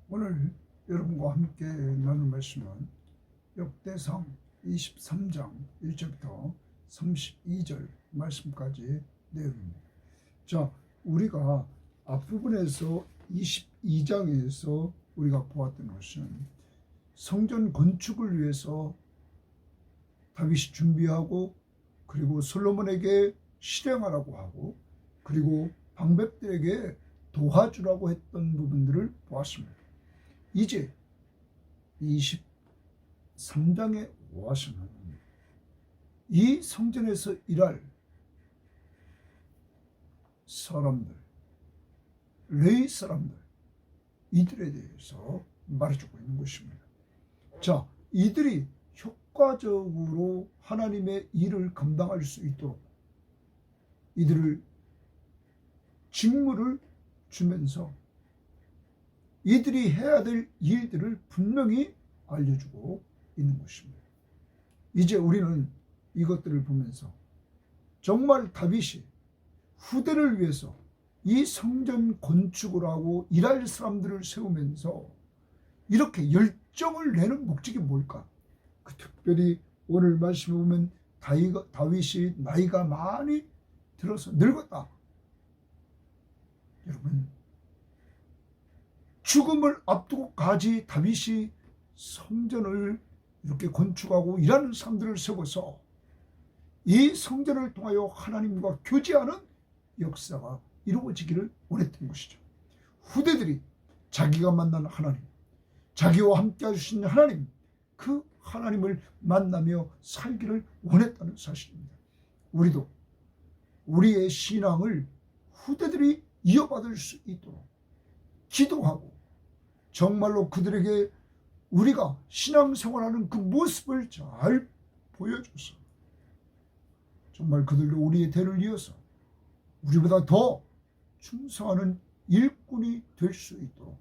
오늘 여러분과 함께 나눌 말씀은 역대상 23장 1절부터 32절 말씀까지 내용입니다. 자, 우리가 앞부분에서 22장에서 우리가 보았던 것은 성전 건축을 위해서 다윗이 준비하고 그리고 솔로몬에게 실행하라고 하고 그리고 방백들에게 도와주라고 했던 부분들을 보았습니다. 이제 23장에 와서는 이 성전에서 일할 사람들, 레위 사람들, 이들에 대해서 말해주고 있는 것입니다. 자, 이들이 효과적으로 하나님의 일을 감당할 수 있도록 이들을 직무를 주면서 이들이 해야 될 일들을 분명히 알려주고 있는 것입니다. 이제 우리는 이것들을 보면서 정말 다윗이 후대를 위해서 이 성전 건축을 하고 일할 사람들을 세우면서 이렇게 열정을 내는 목적이 뭘까? 특별히 오늘 말씀에 보면 다윗이 나이가 많이 들어서 늙었다. 여러분, 죽음을 앞두고까지 다윗이 성전을 이렇게 건축하고 일하는 사람들을 세워서 이 성전을 통하여 하나님과 교제하는 역사가 이루어지기를 원했던 것이죠. 후대들이 자기가 만난 하나님, 자기와 함께 해주신 하나님, 그 하나님을 만나며 살기를 원했다는 사실입니다. 우리도 우리의 신앙을 후대들이 이어받을 수 있도록 기도하고 정말로 그들에게 우리가 신앙생활하는 그 모습을 잘 보여줘서 정말 그들도 우리의 대를 이어서 우리보다 더 충성하는 일꾼이 될 수 있도록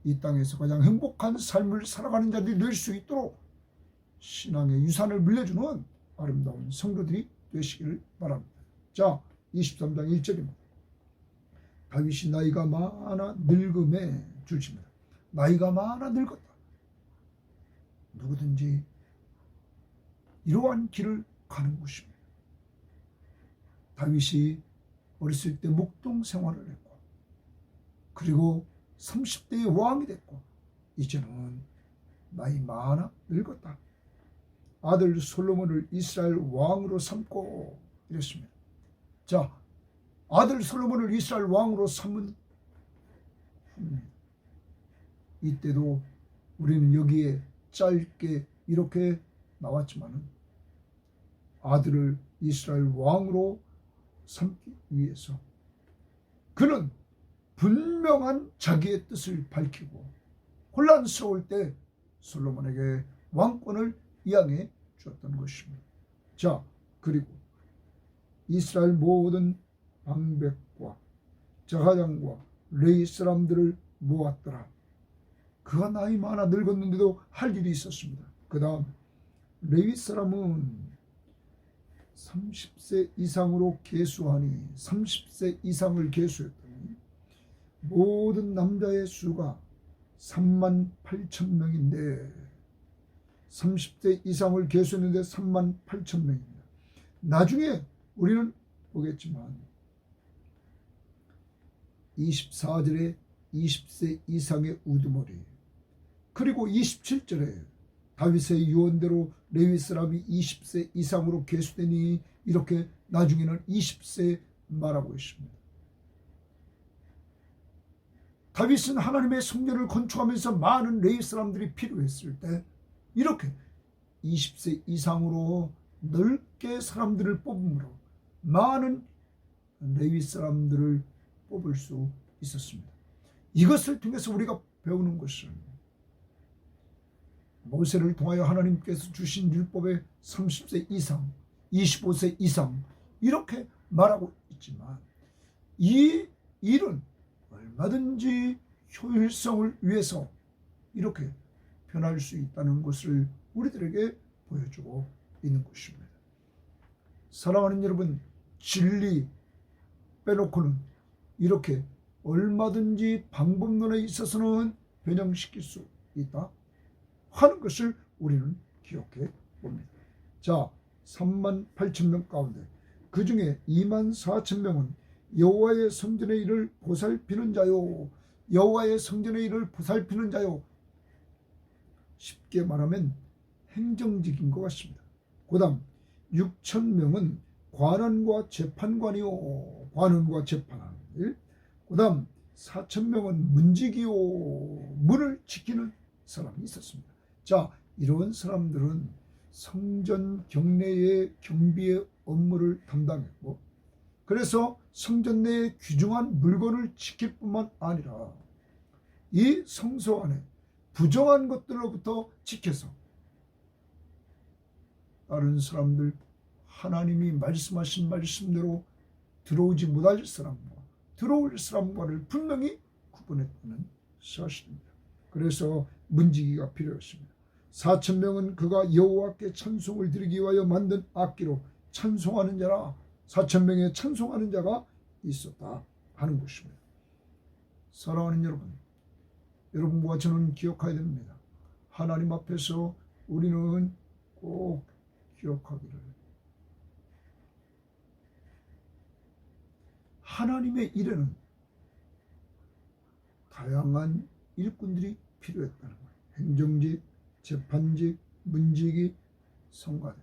이 땅에서 가장 행복한 삶을 살아가는 자들이 될 수 있도록 신앙의 유산을 물려주는 아름다운 성도들이 되시기를 바랍니다. 자, 23장 1절입니다. 다윗이 나이가 많아 늙음에 줄칩니다. 나이가 많아 늙었다. 누구든지 이러한 길을 가는 것입니다. 다윗이 어렸을 때 목동 생활을 했고 그리고 30대의 왕이 됐고 이제는 나이 많아 늙었다. 아들 솔로몬을 이스라엘 왕으로 삼고 이랬습니다. 자, 아들 솔로몬을 이스라엘 왕으로 삼은 이때도 우리는 여기에 짧게 이렇게 나왔지만은 아들을 이스라엘 왕으로 삼기 위해서 그는 분명한 자기의 뜻을 밝히고 혼란스러울 때 솔로몬에게 왕권을 이양해 주었던 것입니다. 자, 그리고 이스라엘 모든 방백과 제사장과 레위 사람들을 모았더라. 그가 나이 많아 늙었는데도 할 일이 있었습니다. 그 다음 레위 사람은 30세 이상으로 계수하니 30세 이상을 계수했더니 모든 남자의 수가 38,000명인데 30세 이상을 계수했는데 38,000명입니다. 나중에 우리는 보겠지만 24절에 20세 이상의 우두머리 그리고 27절에 다윗의 유언대로 레위 사람이 20세 이상으로 계수되니 이렇게 나중에는 20세 말하고 있습니다. 다윗은 하나님의 성전을 건축하면서 많은 레위 사람들이 필요했을 때 이렇게 20세 이상으로 넓게 사람들을 뽑음으로 많은 레위 사람들을 뽑을 수 있었습니다. 이것을 통해서 우리가 배우는 것은 모세를 통하여 하나님께서 주신 율법의 30세 이상, 25세 이상 이렇게 말하고 있지만 이 일은 얼마든지 효율성을 위해서 이렇게 변할 수 있다는 것을 우리들에게 보여주고 있는 것입니다. 사랑하는 여러분, 진리 빼놓고는 이렇게 얼마든지 방법론에 있어서는 변형시킬 수 있다 하는 것을 우리는 기억해 봅니다. 자, 38,000명 가운데 그 중에 24,000명은 여호와의 성전의 일을 보살피는 자요. 여호와의 성전의 일을 보살피는 자요. 쉽게 말하면 행정직인 것 같습니다. 그 다음 6,000명은 관원과 재판관이요. 관원과 재판하는 일. 그 다음 4,000명은 문직이요. 문을 지키는 사람이 있었습니다. 자, 이런 사람들은 성전 경내의 경비의 업무를 담당했고, 그래서 성전 내에 귀중한 물건을 지킬 뿐만 아니라 이 성소 안에 부정한 것들로부터 지켜서 다른 사람들, 하나님이 말씀하신 말씀대로 들어오지 못할 사람과 들어올 사람과를 분명히 구분했다는 사실입니다. 그래서 문지기가 필요했습니다. 4,000명은 그가 여호와께 찬송을 드리기 위하여 만든 악기로 찬송하는 자라. 4,000명의 찬송하는 자가 있었다 하는 것입니다. 사랑하는 여러분, 여러분과 저는 기억해야 됩니다. 하나님 앞에서 우리는 꼭 기억하기를, 하나님의 일에는 다양한 일꾼들이 필요했다는 거예요. 행정직, 재판직, 문직이, 성가대.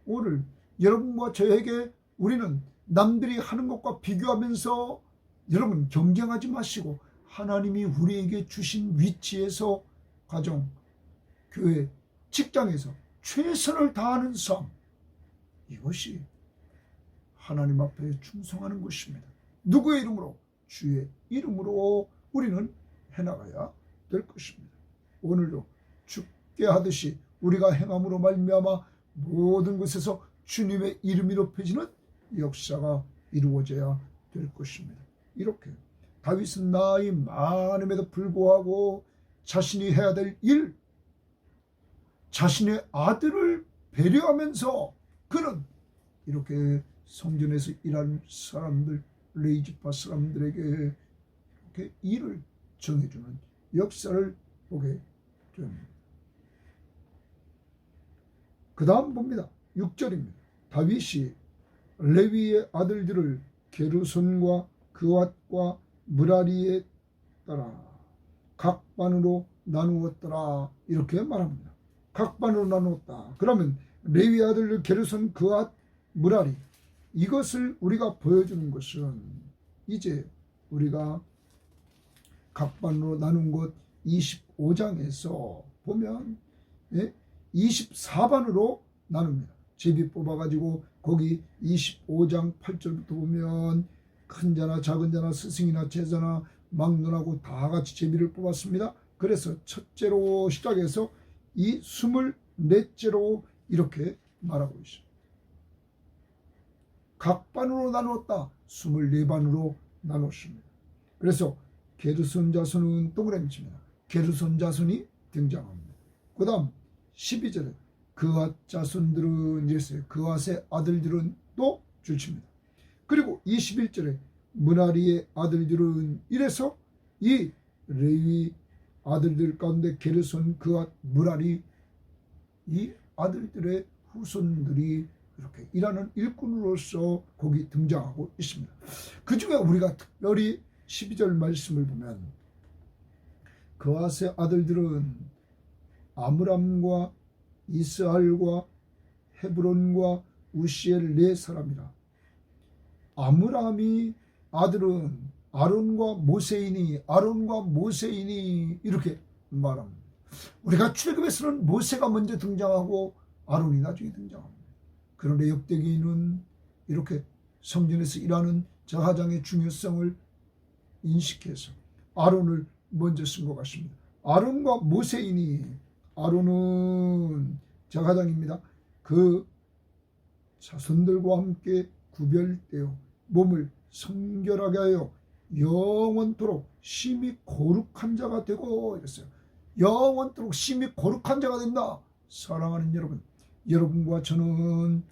오늘 여러분과 저에게 우리는 남들이 하는 것과 비교하면서 여러분 경쟁하지 마시고 하나님이 우리에게 주신 위치에서 가정, 교회, 직장에서 최선을 다하는 삶, 이것이 하나님 앞에 충성하는 것입니다. 누구의 이름으로? 주의 이름으로 우리는 해나가야 될 것입니다. 오늘도 주께 하듯이 우리가 행함으로 말미암아 모든 것에서 주님의 이름이 높여지는 역사가 이루어져야 될 것입니다. 이렇게 다윗은 나이 많음에도 불구하고 자신이 해야 될 일, 자신의 아들을 배려하면서 그는 이렇게 성전에서 일하는 사람들, 레위지파 사람들에게 이렇게 일을 정해주는 역사를 보게 됩니다. 그 다음 봅니다. 6절입니다. 다윗이 레위의 아들들을 게르손과 그앗과 무라리에 따라 각 반으로 나누었더라 이렇게 말합니다. 각 반으로 나누었다. 그러면 레위 아들들 게르손, 그앗, 무라리, 이것을 우리가 보여주는 것은 이제 우리가 각 반으로 나눈 것 25장에서 보면 24반으로 나눕니다. 제비 뽑아가지고 거기 25장 8절부터 보면 큰 자나 작은 자나 스승이나 제자나 막론하고 다 같이 제비를 뽑았습니다. 그래서 첫째로 시작해서 이 24째로 이렇게 말하고 있습니다. 각 반으로 나누었다. 24반으로 나눴습니다. 그래서 게르손 자손은 동그라미 칩니다. 게르손 자손이 등장합니다. 그 다음 12절에 그앗 자손들은 이랬어요. 그앗의 아들들은 또 줄칩니다. 그리고 21절에 무라리의 아들들은 이래서 이 레위 아들들 가운데 게르손, 그앗, 무라리, 이 아들들의 후손들이 이렇게 일하는 일꾼으로서 거기 등장하고 있습니다. 그 중에 우리가 특별히 12절 말씀을 보면 그앗의 아들들은 아므람과 이스할과 헤브론과 우시엘 네 사람이라. 아므람이 아들은 아론과 모세이니, 아론과 모세이니 이렇게 말합니다. 우리가 출애굽에서는 모세가 먼저 등장하고 아론이 나중에 등장합니다. 그런데 역대기는 이렇게 성전에서 일하는 제사장의 중요성을 인식해서 아론을 먼저 쓴 것 같습니다. 아론과 모세이니, 아론은 제사장입니다. 그 자손들과 함께 구별되어 몸을 성결하게 하여 영원토록 심히 거룩한 자가 되고 이랬어요. 영원토록 심히 거룩한 자가 된다. 사랑하는 여러분, 여러분과 저는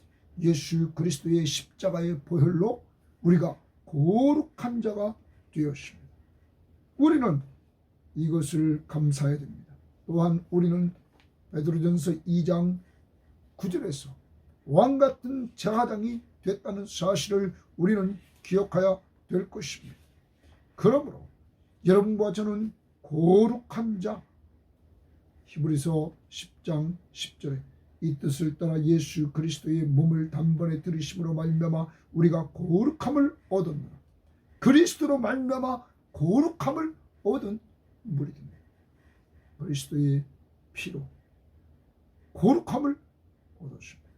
예수 그리스도의 십자가의 보혈로 우리가 거룩한 자가 되었습니다. 우리는 이것을 감사해야 됩니다. 또한 우리는 베드로전서 2장 9절에서 왕같은 제사장이 됐다는 사실을 우리는 기억해야 될 것입니다. 그러므로 여러분과 저는 거룩한 자, 히브리서 10장 10절에 이 뜻을 따라 예수 그리스도의 몸을 단번에 들으심으로 말미암아 우리가 거룩함을 얻었노라. 그리스도로 말미암아 거룩함을 얻은 무리입니다. 그리스도의 피로 거룩함을 얻었습니다.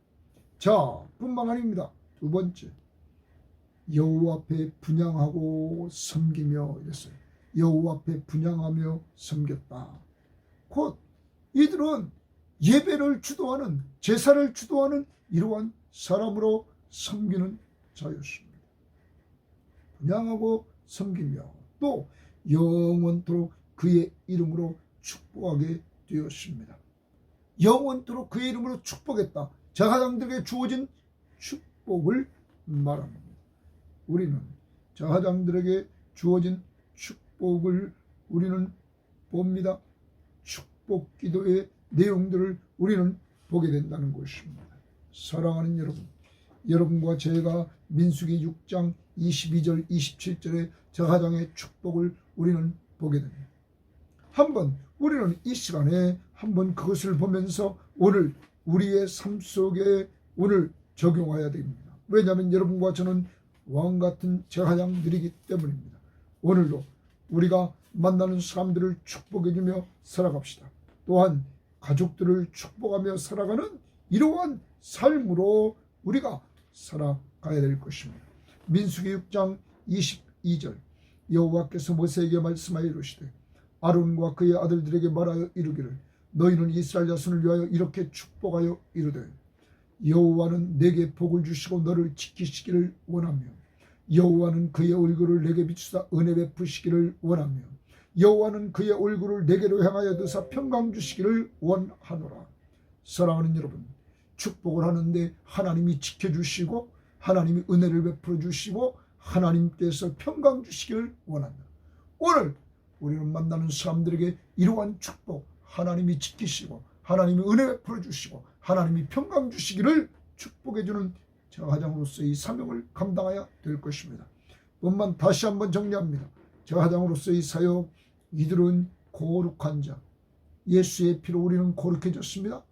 자, 뿐만 아닙니다. 두 번째, 여호와 앞에 분향하고 섬기며 이랬어요. 여호와 앞에 분향하며 섬겼다. 곧 이들은 예배를 주도하는, 제사를 주도하는 이러한 사람으로 섬기는 자였습니다. 분향하고 섬기며 또 영원토록 그의 이름으로 축복하게 되었습니다. 영원토록 그의 이름으로 축복했다. 제사장들에게 주어진 축복을 말합니다. 우리는 제사장들에게 주어진 축복을 우리는 봅니다. 축복 기도의 내용들을 우리는 보게 된다는 것입니다. 사랑하는 여러분, 여러분과 제가 민수기 6장 22절 27절의 제사장의 축복을 우리는 보게 됩니다. 한번 우리는 이 시간에 한번 그것을 보면서 오늘 우리의 삶 속에 오늘 적용해야 됩니다. 왜냐하면 여러분과 저는 왕같은 제사장들이기 때문입니다. 오늘도 우리가 만나는 사람들을 축복해주며 살아갑시다. 또한 가족들을 축복하며 살아가는 이러한 삶으로 우리가 살아가야 될 것입니다. 민수기 6장 22절 여호와께서 모세에게 말씀하여 이르시되 아론과 그의 아들들에게 말하여 이르기를 너희는 이스라엘 자손을 위하여 이렇게 축복하여 이르되 여호와는 내게 복을 주시고 너를 지키시기를 원하며 여호와는 그의 얼굴을 내게 비추사 은혜 베푸시기를 원하며 여호와는 그의 얼굴을 내게로 향하여 드사 평강 주시기를 원하노라. 사랑하는 여러분, 축복을 하는데 하나님이 지켜주시고 하나님이 은혜를 베풀어 주시고 하나님께서 평강 주시기를 원한다. 오늘 우리는 만나는 사람들에게 이러한 축복, 하나님이 지키시고 하나님이 은혜 베풀어 주시고 하나님이 평강 주시기를 축복해 주는 제사장으로서의 사명을 감당해야 될 것입니다. 뿐만 다시 한번 정리합니다. 제사장으로서의 사역, 이들은 거룩한 자, 예수의 피로 우리는 거룩해졌습니다.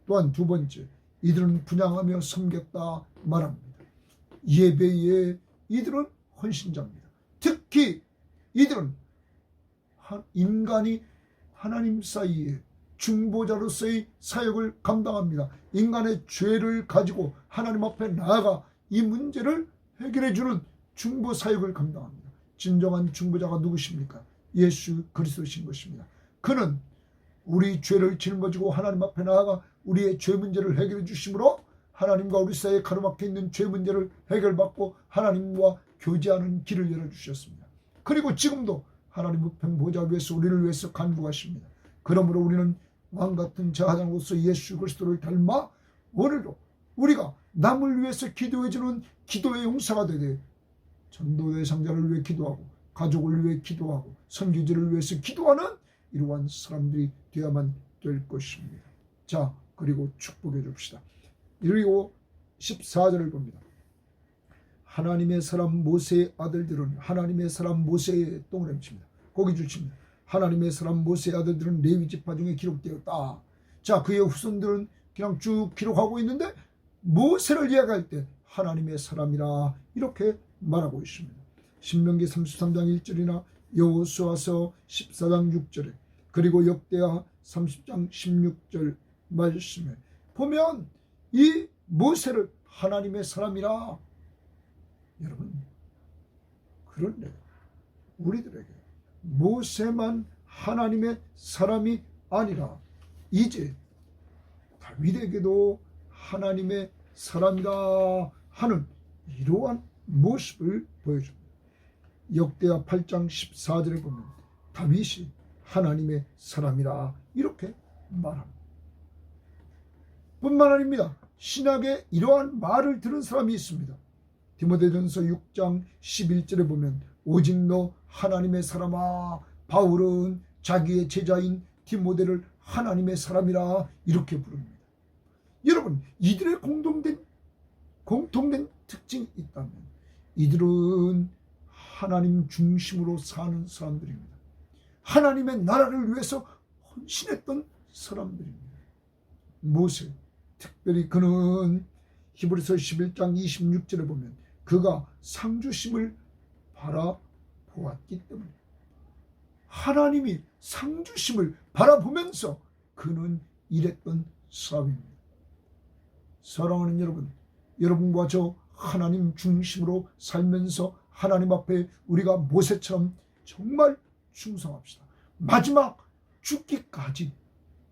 또한 두 번째, 이들은 분향하며 섬겼다 말합니다. 예배에 이들은 헌신자입니다. 특히 이들은 인간이 하나님 사이에 중보자로서의 사역을 감당합니다. 인간의 죄를 가지고 하나님 앞에 나아가 이 문제를 해결해 주는 중보 사역을 감당합니다. 진정한 중보자가 누구십니까? 예수 그리스도신 것입니다. 그는 우리 죄를 짊어지고 하나님 앞에 나아가 우리의 죄 문제를 해결해 주심으로 하나님과 우리 사이에 가로막혀 있는 죄 문제를 해결받고 하나님과 교제하는 길을 열어주셨습니다. 그리고 지금도 하나님 우편 보좌 위에서 우리를 위해서 간구하십니다. 그러므로 우리는 왕같은 제사장으로서 예수 그리스도를 닮아 오늘도 우리가 남을 위해서 기도해주는 기도의 용사가 되되 전도 대상자를 위해 기도하고 가족을 위해 기도하고 선교지를 위해서 기도하는 이러한 사람들이 되어야만 될 것입니다. 자, 그리고 축복해 줍시다. 그리고 14절을 봅니다. 하나님의 사람 모세의 아들들은 하나님의 사람 모세의 동그라미 칩니다. 거기 주십니다. 하나님의 사람 모세의 아들들은 레위 지파 중에 기록되었다. 자, 그의 후손들은 그냥 쭉 기록하고 있는데 모세를 이야기할 때 하나님의 사람이라 이렇게 말하고 있습니다. 신명기 33장 1절이나 여호수아서 14장 6절에 그리고 역대하 30장 16절 말씀에 보면 이 모세를 하나님의 사람이라. 여러분, 그런데 우리들에게 모세만 하나님의 사람이 아니라 이제 다윗에게도 하나님의 사람이라 하는 이러한 모습을 보여줍니다. 역대하 8장 14절에 보면 다윗이 하나님의 사람이라 이렇게 말합니다. 뿐만 아닙니다. 신약에 이러한 말을 들은 사람이 있습니다. 디모데전서 6장 11절에 보면 오직 너 하나님의 사람아. 바울은 자기의 제자인 디모데를 하나님의 사람이라 이렇게 부릅니다. 여러분, 이들의 공통된 특징이 있다면 이들은 하나님 중심으로 사는 사람들입니다. 하나님의 나라를 위해서 헌신했던 사람들입니다. 모세, 특별히 그는 히브리서 11장 26절에 보면 그가 상 주심을 바라보았기 때문에, 하나님이 상 주심을 바라보면서 그는 일했던 사람입니다. 사랑하는 여러분, 여러분과 저 하나님 중심으로 살면서 하나님 앞에 우리가 모세처럼 정말 충성합시다. 마지막 죽기까지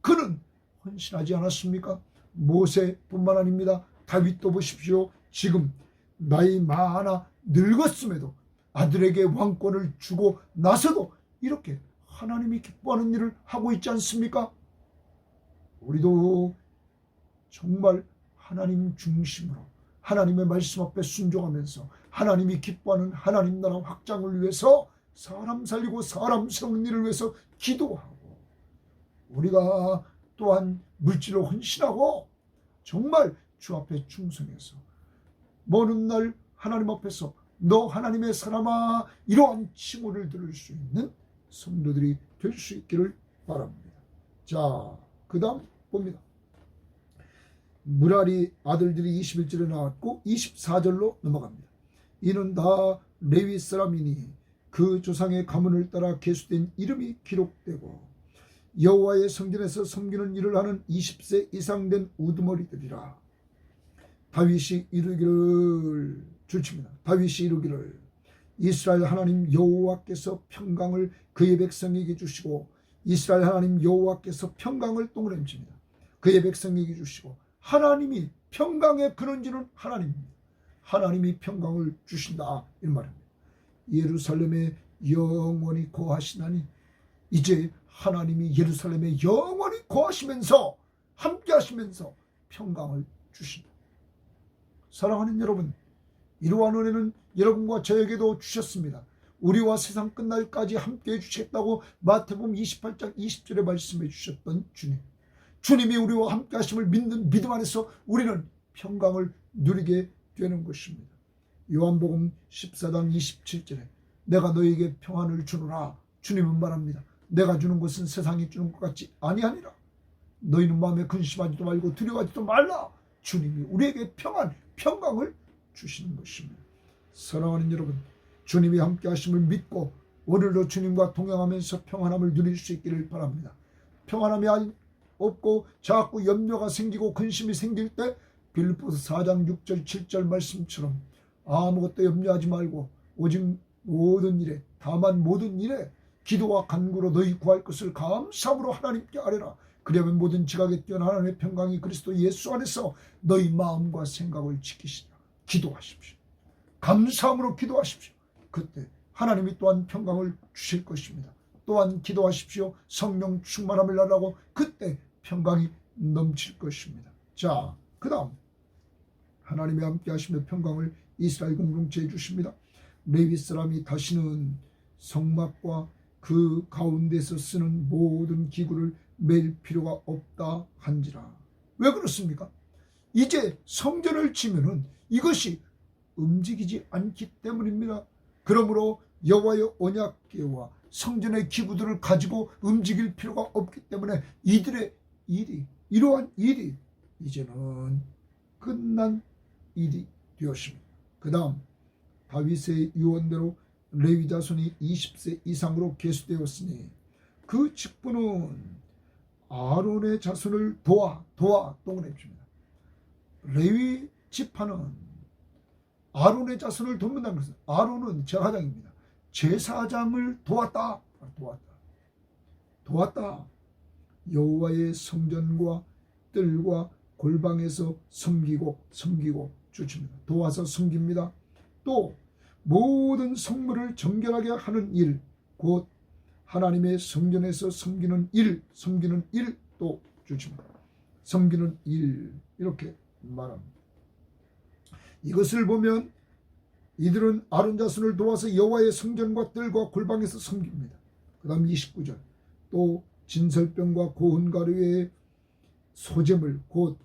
그는 헌신하지 않았습니까? 모세뿐만 아닙니다. 다윗도 보십시오. 지금 나이 많아 늙었음에도 아들에게 왕권을 주고 나서도 이렇게 하나님이 기뻐하는 일을 하고 있지 않습니까? 우리도 정말 하나님 중심으로 하나님의 말씀 앞에 순종하면서 하나님이 기뻐하는 하나님 나라 확장을 위해서 사람 살리고 사람 세우는 일을 위해서 기도하고, 우리가 또한 물질로 헌신하고 정말 주 앞에 충성해서 먼 날 하나님 앞에서 너 하나님의 사람아 이러한 칭호를 들을 수 있는 성도들이 될 수 있기를 바랍니다. 자, 그 다음 봅니다. 무라리 아들들이 21절에 나왔고 24절로 넘어갑니다. 이는 다 레위 사람이니 그 조상의 가문을 따라 계수된 이름이 기록되고 여호와의 성전에서 섬기는 일을 하는 20세 이상 된 우두머리들이라. 다윗이 이르기를, 주칩니다. 다윗이 이르기를 이스라엘 하나님 여호와께서 평강을 그의 백성에게 주시고, 이스라엘 하나님 여호와께서 평강을 동그라미칩니다. 그의 백성에게 주시고, 하나님이 평강의 근원지는 하나님입니다. 하나님이 평강을 주신다 이런 말입니다. 예루살렘에 영원히 거하시나니, 이제 하나님이 예루살렘에 영원히 거하시면서 함께 하시면서 평강을 주신다. 사랑하는 여러분, 이러한 은혜는 여러분과 저에게도 주셨습니다. 우리와 세상 끝날까지 함께 해주시겠다고 마태복음 28장 20절에 말씀해 주셨던 주님, 주님이 우리와 함께 하심을 믿는 믿음 안에서 우리는 평강을 누리게 되는 것입니다. 요한복음 14장 27절에 내가 너에게 평안을 주노라 주님은 말합니다. 내가 주는 것은 세상이 주는 것 같지 아니하니라. 너희는 마음에 근심하지도 말고 두려워하지도 말라. 주님이 우리에게 평강을 주시는 것입니다. 사랑하는 여러분, 주님이 함께 하심을 믿고 오늘도 주님과 동행하면서 평안함을 누릴 수 있기를 바랍니다. 평안함이 없고 자꾸 염려가 생기고 근심이 생길 때 빌립보서 4장 6절 7절 말씀처럼 아무것도 염려하지 말고 오직 모든 일에, 다만 모든 일에 기도와 간구로 너희 구할 것을 감사함으로 하나님께 아뢰라. 그러면 모든 지각에 뛰어난 하나님의 평강이 그리스도 예수 안에서 너희 마음과 생각을 지키시라. 기도하십시오. 감사함으로 기도하십시오. 그때 하나님이 또한 평강을 주실 것입니다. 또한 기도하십시오. 성령 충만함을 달라고, 그때 평강이 넘칠 것입니다. 자, 그 다음 하나님이 함께 하시며 평강을 이스라엘 공동체에 주십니다. 레위 사람이 다시는 성막과 그 가운데서 쓰는 모든 기구를 맬 필요가 없다 한지라. 왜 그렇습니까? 이제 성전을 치면은 이것이 움직이지 않기 때문입니다. 그러므로 여호와의 언약궤와 성전의 기구들을 가지고 움직일 필요가 없기 때문에 이들의 일이, 이러한 일이 이제는 끝난 일이 되었습니다. 그 다음 다윗의 유언대로 레위 자손이 20세 이상으로 계수되었으니 그 직분은 아론의 자손을 도와 동원해줍니다. 레위 지파는 아론의 자손을 돕는다는 것은, 아론은 제사장입니다. 제사장을 도왔다. 여호와의 성전과 뜰과 골방에서 섬기고 주십니다. 도와서 섬깁니다. 또 모든 성물을 정결하게 하는 일, 곧 하나님의 성전에서 섬기는 일도 주십니다. 섬기는 일, 이렇게 말합니다. 이것을 보면 이들은 아론 자손을 도와서 여호와의 성전과 뜰과 골방에서 섬깁니다. 그 다음 29절 또 진설병과 고운 가루의 소재물 곧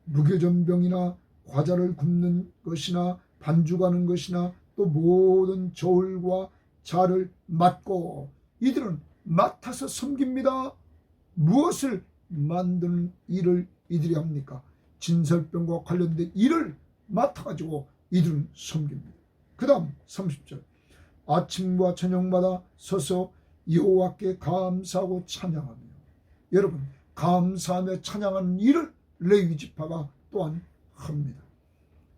무교전병이나 과자를 굽는 것이나 반죽하는 것이나 또 모든 저울과 자를 맡고 이들은 맡아서 섬깁니다. 무엇을 만드는 일을 이들이 합니까? 진설병과 관련된 일을 맡아가지고 이들은 섬깁니다. 그 다음 30절 아침과 저녁마다 서서 여호와께 감사하고 찬양하며 여러분 감사하며 찬양하는 일을 레위 지파가 또한 합니다.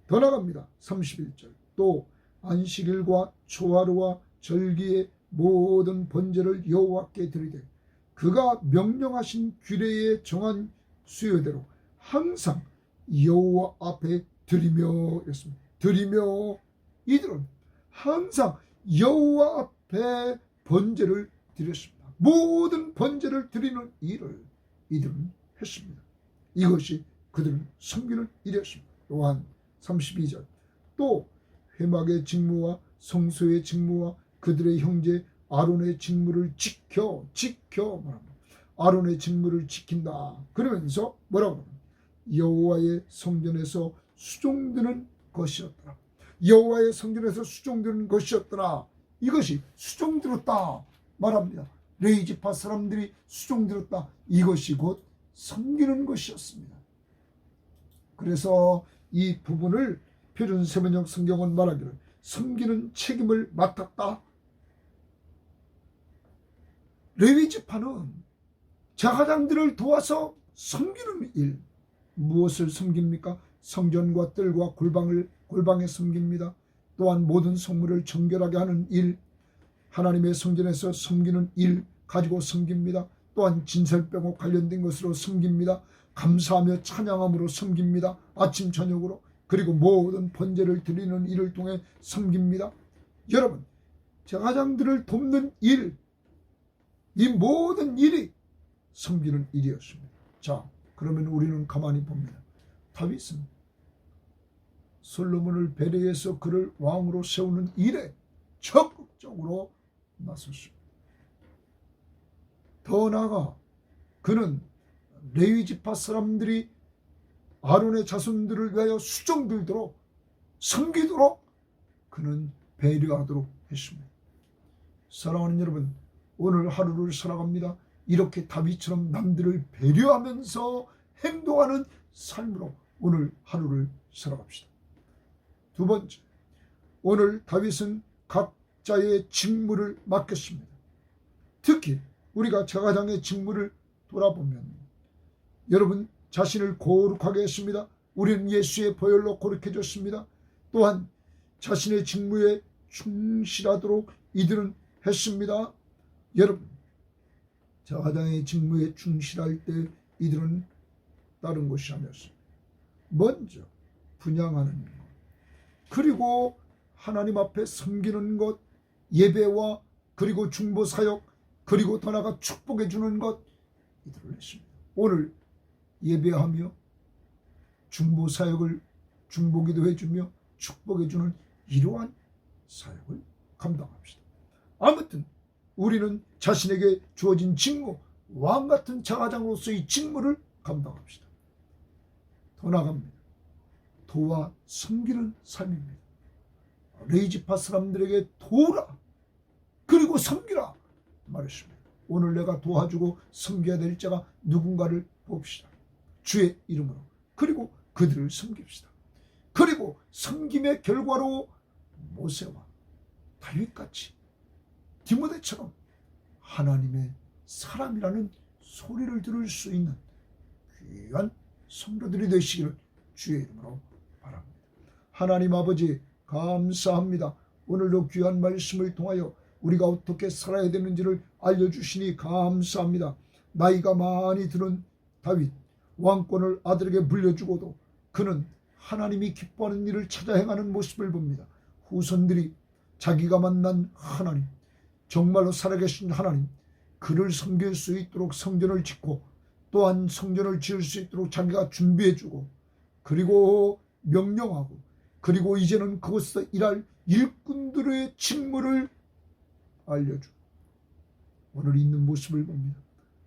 더 나갑니다. 31절 또 안식일과 초하루와 절기의 모든 번제를 여호와께 드리되 그가 명령하신 규례에 정한 수요대로 항상 여호와 앞에 드리며 였습니다. 드리며 이들은 항상 여호와 앞에 번제를 드렸습니다. 모든 번제를 드리는 일을 이들은 했습니다. 이것이 그들은 섬기는 일이었습니다. 또한 32절 또 회막의 직무와 성소의 직무와 그들의 형제 아론의 직무를 지켜 말합니다. 아론의 직무를 지킨다. 그러면서 뭐라고 합니까? 여호와의 성전에서 수종드는 것이었더라. 여호와의 성전에서 수종드는 것이었더라. 이것이 수종들었다 말합니다. 레위 지파 사람들이 수종들었다. 이것이 곧 섬기는 것이었습니다. 그래서 이 부분을 표준 세번역 성경은 말하기를 섬기는 책임을 맡았다. 레위 지파는 제사장들을 도와서 섬기는 일. 무엇을 섬깁니까? 성전과 뜰과 골방에 섬깁니다. 또한 모든 성물을 정결하게 하는 일, 하나님의 성전에서 섬기는 일 가지고 섬깁니다. 또한 진설병과 관련된 것으로 섬깁니다. 감사하며 찬양함으로 섬깁니다. 아침 저녁으로. 그리고 모든 번제를 드리는 일을 통해 섬깁니다. 여러분 제사장들을 돕는 일, 이 모든 일이 섬기는 일이었습니다. 자, 그러면 우리는 가만히 봅니다. 다윗은 솔로몬을 배려해서 그를 왕으로 세우는 일에 적극적으로 나섰습니다. 더 나아가 그는 레위 지파 사람들이 아론의 자손들을 위하여 수종들도록 섬기도록 그는 배려하도록 했습니다. 사랑하는 여러분, 오늘 하루를 살아갑니다. 이렇게 다윗처럼 남들을 배려하면서 행동하는 삶으로 오늘 하루를 살아갑시다. 두 번째, 오늘 다윗은 각자의 직무를 맡겼습니다. 특히 우리가 제사장의 직무를 돌아보면 여러분 자신을 거룩하게 했습니다. 우리는 예수의 보혈로 거룩해졌습니다. 또한 자신의 직무에 충실하도록 이들은 했습니다. 여러분 제사장의 직무에 충실할 때 이들은 다른 것이 아니었습니다. 먼저 분향하는 것, 그리고 하나님 앞에 섬기는 것, 예배와 그리고 중보사역, 그리고 더 나아가 축복해 주는 것 이들을 했습니다. 오늘 예배하며 중보사역을 중보기도 해주며 축복해 주는 이러한 사역을 감당합시다. 아무튼 우리는 자신에게 주어진 직무, 왕같은 제사장으로서의 직무를 감당합시다. 더 나아갑니다. 도와 섬기는 삶입니다. 레위 지파 사람들에게 도우라 그리고 섬기라 말했습니다. 오늘 내가 도와주고 섬겨야 될 자가 누군가를 봅시다. 주의 이름으로. 그리고 그들을 섬깁시다. 그리고 섬김의 결과로 모세와 다윗같이 디모데처럼 하나님의 사람이라는 소리를 들을 수 있는 귀한 성도들이 되시기를 주의 이름으로 바랍니다. 하나님 아버지 감사합니다. 오늘도 귀한 말씀을 통하여 우리가 어떻게 살아야 되는지를 알려주시니 감사합니다. 나이가 많이 드는 다윗, 왕권을 아들에게 물려주고도 그는 하나님이 기뻐하는 일을 찾아 행하는 모습을 봅니다. 후손들이 자기가 만난 하나님, 정말로 살아계신 하나님, 그를 섬길 수 있도록 성전을 짓고 또한 성전을 지을 수 있도록 자기가 준비해주고 그리고 명령하고 그리고 이제는 그곳에서 일할 일꾼들의 직무를 알려주고 오늘 있는 모습을 봅니다.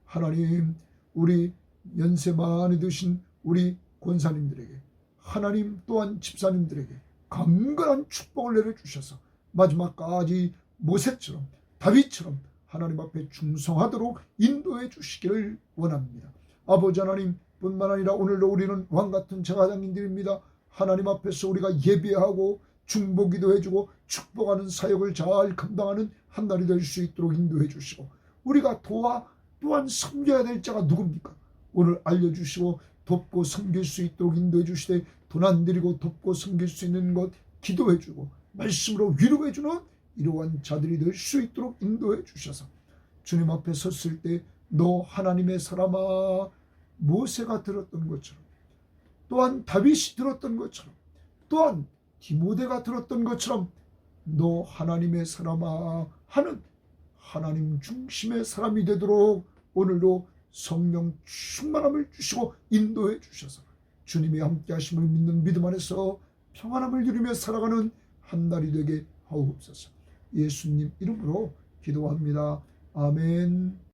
하나님, 우리 연세 많이 드신 우리 권사님들에게, 하나님 또한 집사님들에게 강건한 축복을 내려주셔서 마지막까지 모세처럼 다윗처럼 하나님 앞에 충성하도록 인도해 주시기를 원합니다. 아버지 하나님 뿐만 아니라 오늘도 우리는 왕같은 제사장님들입니다. 하나님 앞에서 우리가 예배하고 중보기도 해주고 축복하는 사역을 잘 감당하는 한 날이 될 수 있도록 인도해 주시고, 우리가 또한 섬겨야 될 자가 누굽니까? 오늘 알려주시고 돕고 섬길 수 있도록 인도해 주시되, 돈 안 들이고 돕고 섬길 수 있는 것 기도해 주고 말씀으로 위로해 주는 이러한 자들이 될 수 있도록 인도해 주셔서, 주님 앞에 섰을 때 너 하나님의 사람아, 모세가 들었던 것처럼, 또한 다윗이 들었던 것처럼, 또한 디모데가 들었던 것처럼 너 하나님의 사람아 하는 하나님 중심의 사람이 되도록 오늘도 성령 충만함을 주시고 인도해 주셔서 주님의 함께 하심을 믿는 믿음 안에서 평안함을 누리며 살아가는 한 날이 되게 하옵소서. 예수님 이름으로 기도합니다. 아멘.